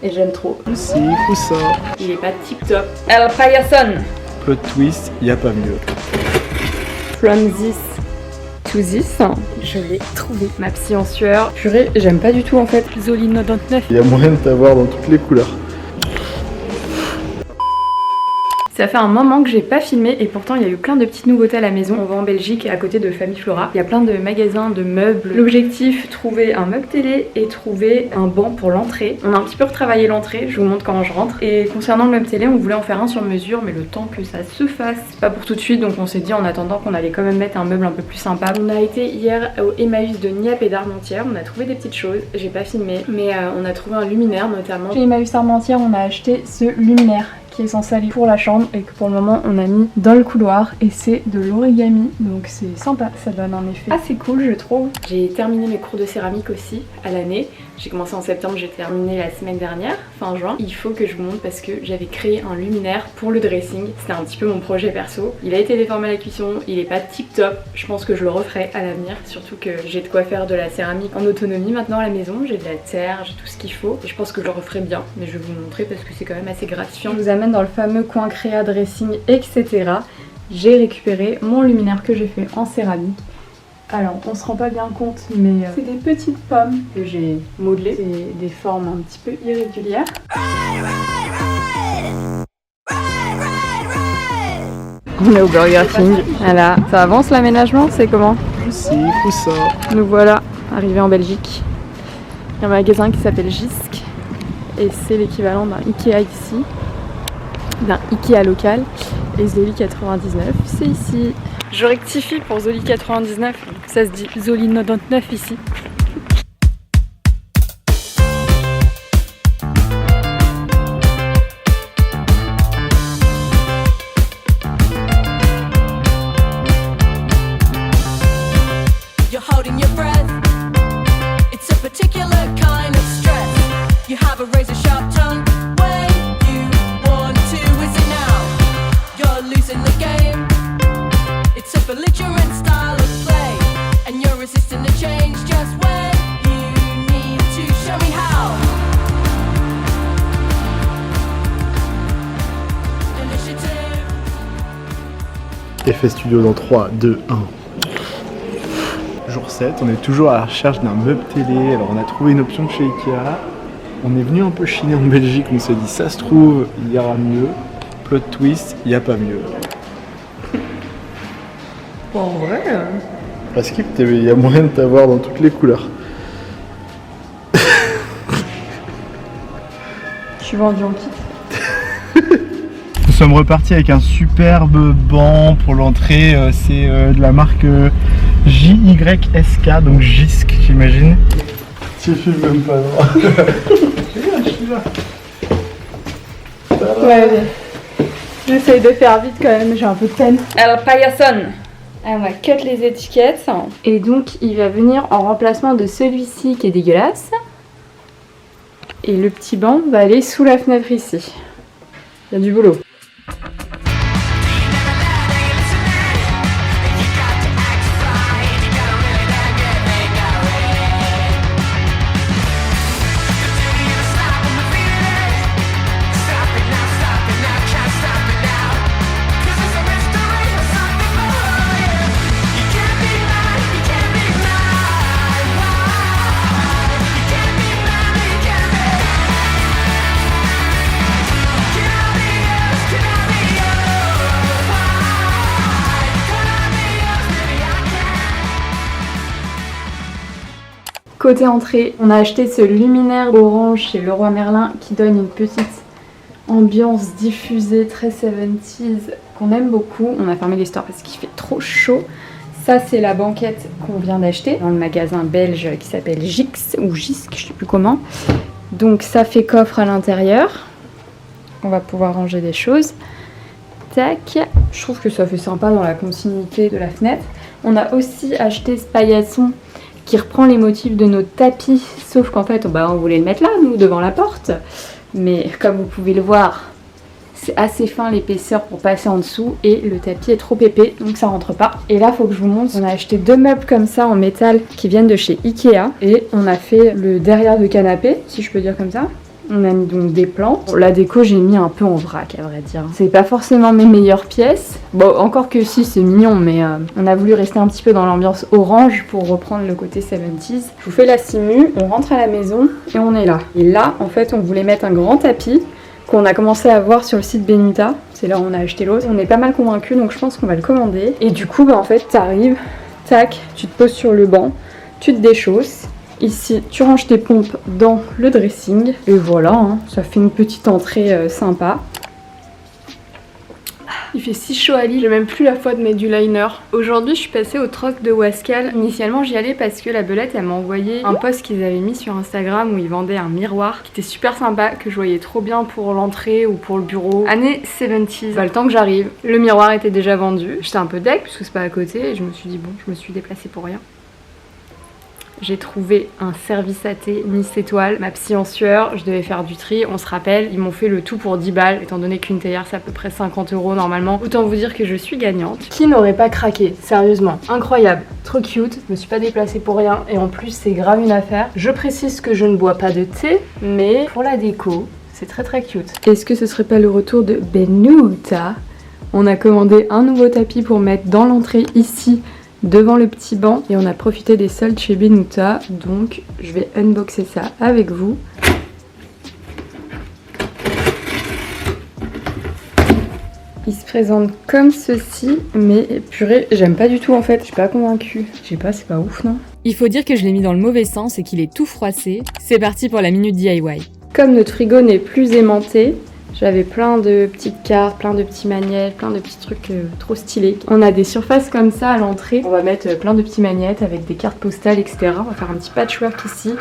Et j'aime trop. Si, ça. Il est pas tip top. El Payason. Plot twist, y a pas mieux. From this to this, je l'ai trouvé. Ma psy en sueur. Purée, j'aime pas du tout en fait. Zoline 99. Il y a moyen de t'avoir dans toutes les couleurs. Ça fait un moment que j'ai pas filmé et pourtant il y a eu plein de petites nouveautés à la maison. On va en Belgique à côté de Famille Flora. Il y a plein de magasins de meubles. L'objectif, trouver un meuble télé et trouver un banc pour l'entrée. On a un petit peu retravaillé l'entrée, je vous montre comment je rentre. Et concernant le meuble télé, on voulait en faire un sur mesure, mais le temps que ça se fasse, c'est pas pour tout de suite. Donc on s'est dit en attendant qu'on allait quand même mettre un meuble un peu plus sympa. On a été hier au Emmaüs de Nieppe et d'Armentières. On a trouvé des petites choses, j'ai pas filmé, mais on a trouvé un luminaire notamment. Chez Emmaüs Armentières, on a acheté ce luminaire qui est censé aller pour la chambre et que pour le moment on a mis dans le couloir et c'est de l'origami, donc c'est sympa, ça donne un effet assez cool je trouve. J'ai terminé mes cours de céramique aussi à l'année, j'ai commencé en septembre, j'ai terminé la semaine dernière, fin juin. Il faut que je vous montre parce que j'avais créé un luminaire pour le dressing, c'était un petit peu mon projet perso. Il a été déformé à la cuisson, il est pas tip top, je pense que je le referai à l'avenir, surtout que j'ai de quoi faire de la céramique en autonomie maintenant à la maison, j'ai de la terre, j'ai tout ce qu'il faut et je pense que je le referai bien, mais je vais vous montrer parce que c'est quand même assez gratifiant. Je vous amène dans le fameux coin créa, dressing, etc. J'ai récupéré mon luminaire que j'ai fait en céramique. Alors on se rend pas bien compte mais c'est des petites pommes que j'ai modelées, c'est des formes un petit peu irrégulières. On est au Burger King, voilà, ça avance l'aménagement, c'est comment? Si, ça. Nous voilà arrivés en Belgique. Il y a un magasin qui s'appelle Jysk et c'est l'équivalent d'un Ikea ici, d'un Ikea local, et Zoli 99 c'est ici. Je rectifie pour Zoli 99, ça se dit Zoli 99 ici. You're holding your breath. It's a particular kind of stress. You have a razor sharp tongue. Losing the game. It's a belligerent style of play, and you're resisting the change just when you need to show me how. Initiative. Effet studio dans 3, 2, 1. Jour 7, on est toujours à la recherche d'un meuble télé. Alors on a trouvé une option chez Ikea. On est venu un peu chiner en Belgique, on s'est dit ça se trouve, il y aura mieux. Plot twist, il n'y a pas mieux. En vrai Parce qu'il y a moyen de t'avoir dans toutes les couleurs. Je suis vendue en kit. Nous sommes repartis avec un superbe banc pour l'entrée. C'est de la marque JYSK, donc Jysk j'imagine. Tu filmes même pas, non? Je suis là. Ouais. J'essaye de faire vite quand même, j'ai un peu de peine. El Payason. On va cut les étiquettes. Et donc il va venir en remplacement de celui-ci qui est dégueulasse. Et le petit banc va aller sous la fenêtre ici. Il y a du boulot. Côté entrée, on a acheté ce luminaire orange chez Leroy Merlin qui donne une petite ambiance diffusée très 70s qu'on aime beaucoup. On a fermé les stores parce qu'il fait trop chaud. Ça c'est la banquette qu'on vient d'acheter dans le magasin belge qui s'appelle Jysk ou Jysk, je sais plus comment. Donc ça fait coffre à l'intérieur. On va pouvoir ranger des choses. Tac. Je trouve que ça fait sympa dans la continuité de la fenêtre. On a aussi acheté ce paillasson qui reprend les motifs de nos tapis, sauf qu'en fait on voulait le mettre là, nous, devant la porte, mais comme vous pouvez le voir, c'est assez fin l'épaisseur pour passer en dessous et le tapis est trop épais donc ça rentre pas. Et là faut que je vous montre, on a acheté 2 meubles comme ça en métal qui viennent de chez Ikea et on a fait le derrière de canapé, si je peux dire comme ça. On a mis donc des plantes. Bon, la déco j'ai mis un peu en vrac à vrai dire. C'est pas forcément mes meilleures pièces. Bon encore que si c'est mignon mais on a voulu rester un petit peu dans l'ambiance orange pour reprendre le côté 70s. Je vous fais la simu, on rentre à la maison et on est là. Et là en fait on voulait mettre un grand tapis qu'on a commencé à voir sur le site Benuta. C'est là où on a acheté l'autre. On est pas mal convaincus donc je pense qu'on va le commander. Et du coup en fait t'arrives, tac, tu te poses sur le banc, tu te déchausses. Ici, tu ranges tes pompes dans le dressing. Et voilà, hein, ça fait une petite entrée sympa. Il fait si chaud à Lille, j'ai même plus la foi de mettre du liner. Aujourd'hui, je suis passée au troc de Wascal. Initialement, j'y allais parce que la belette, elle m'a envoyé un post qu'ils avaient mis sur Instagram où ils vendaient un miroir qui était super sympa, que je voyais trop bien pour l'entrée ou pour le bureau. Année 70s. Bah, le temps que j'arrive, le miroir était déjà vendu. J'étais un peu deck puisque c'est pas à côté et je me suis dit bon, je me suis déplacée pour rien. J'ai trouvé un service à thé Nice Étoile, ma psy en sueur, je devais faire du tri, on se rappelle, ils m'ont fait le tout pour 10 balles, étant donné qu'une théière c'est à peu près 50 € normalement. Autant vous dire que je suis gagnante. Qui n'aurait pas craqué, sérieusement, incroyable, trop cute, je me suis pas déplacée pour rien et en plus c'est grave une affaire. Je précise que je ne bois pas de thé, mais pour la déco, c'est très très cute. Est-ce que ce serait pas le retour de Benuta? On a commandé un nouveau tapis pour mettre dans l'entrée ici, devant le petit banc et on a profité des soldes chez Benuta donc je vais unboxer ça avec vous. Il se présente comme ceci mais purée j'aime pas du tout en fait, je suis pas convaincue. Je sais pas, c'est pas ouf non? Il faut dire que je l'ai mis dans le mauvais sens et qu'il est tout froissé. C'est parti pour la minute DIY. Comme notre frigo n'est plus aimanté, j'avais plein de petites cartes, plein de petits magnets, plein de petits trucs trop stylés. On a des surfaces comme ça à l'entrée. On va mettre plein de petits magnets avec des cartes postales, etc. On va faire un petit patchwork ici.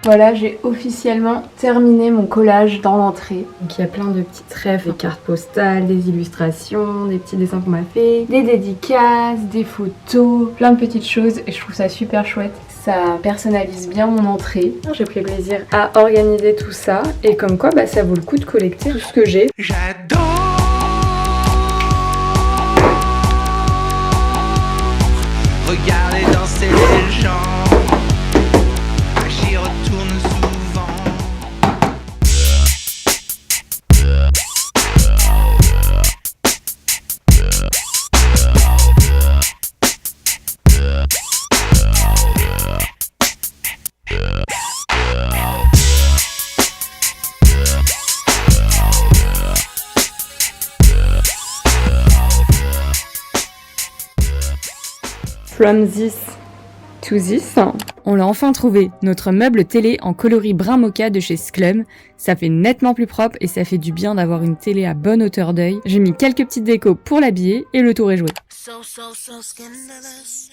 Voilà, j'ai officiellement terminé mon collage dans l'entrée. Donc il y a plein de petites rêves, des cartes postales, des illustrations, des petits dessins qu'on m'a fait, des dédicaces, des photos, plein de petites choses et je trouve ça super chouette. Ça personnalise bien mon entrée. J'ai pris plaisir à organiser tout ça et comme quoi bah, ça vaut le coup de collecter tout ce que j'ai. J'adore regarder danser les gens. J'y retourne souvent. From this to this. On l'a enfin trouvé, notre meuble télé en coloris brun mocha de chez Schlum. Ça fait nettement plus propre et ça fait du bien d'avoir une télé à bonne hauteur d'œil. J'ai mis quelques petites décos pour l'habiller et le tour est joué. So scandalous.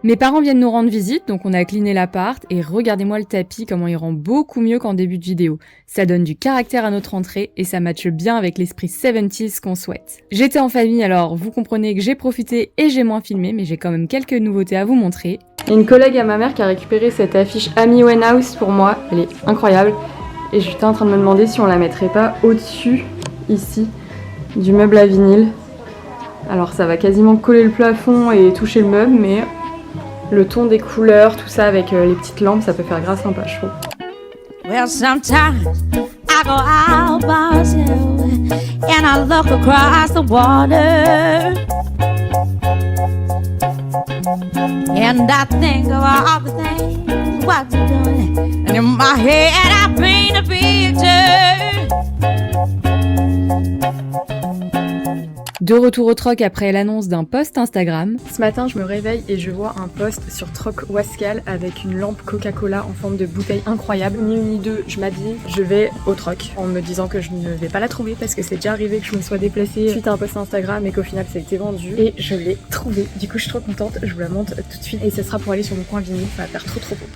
Mes parents viennent nous rendre visite, donc on a cleané l'appart et regardez-moi le tapis, comment il rend beaucoup mieux qu'en début de vidéo. Ça donne du caractère à notre entrée et ça matche bien avec l'esprit 70s qu'on souhaite. J'étais en famille alors vous comprenez que j'ai profité et j'ai moins filmé, mais j'ai quand même quelques nouveautés à vous montrer. Il y a une collègue à ma mère qui a récupéré cette affiche Amy Winehouse pour moi, elle est incroyable. Et j'étais en train de me demander si on la mettrait pas au-dessus, ici, du meuble à vinyle. Alors ça va quasiment coller le plafond et toucher le meuble, mais le ton des couleurs, tout ça avec les petites lampes, ça peut faire grave sympa, je trouve. Well, sometimes I go out by myself and I look across the water and I think of all the things what you're doing, and in my head I paint a picture. De retour au troc après l'annonce d'un post Instagram. Ce matin, je me réveille et je vois un post sur Troc Wascal avec une lampe Coca-Cola en forme de bouteille incroyable. Ni une ni deux, je m'habille, je vais au troc en me disant que je ne vais pas la trouver parce que c'est déjà arrivé que je me sois déplacée suite à un post Instagram et qu'au final ça a été vendu. Et je l'ai trouvée. Du coup, je suis trop contente, je vous la montre tout de suite et ça sera pour aller sur mon coin vinyle, ça va faire trop beau.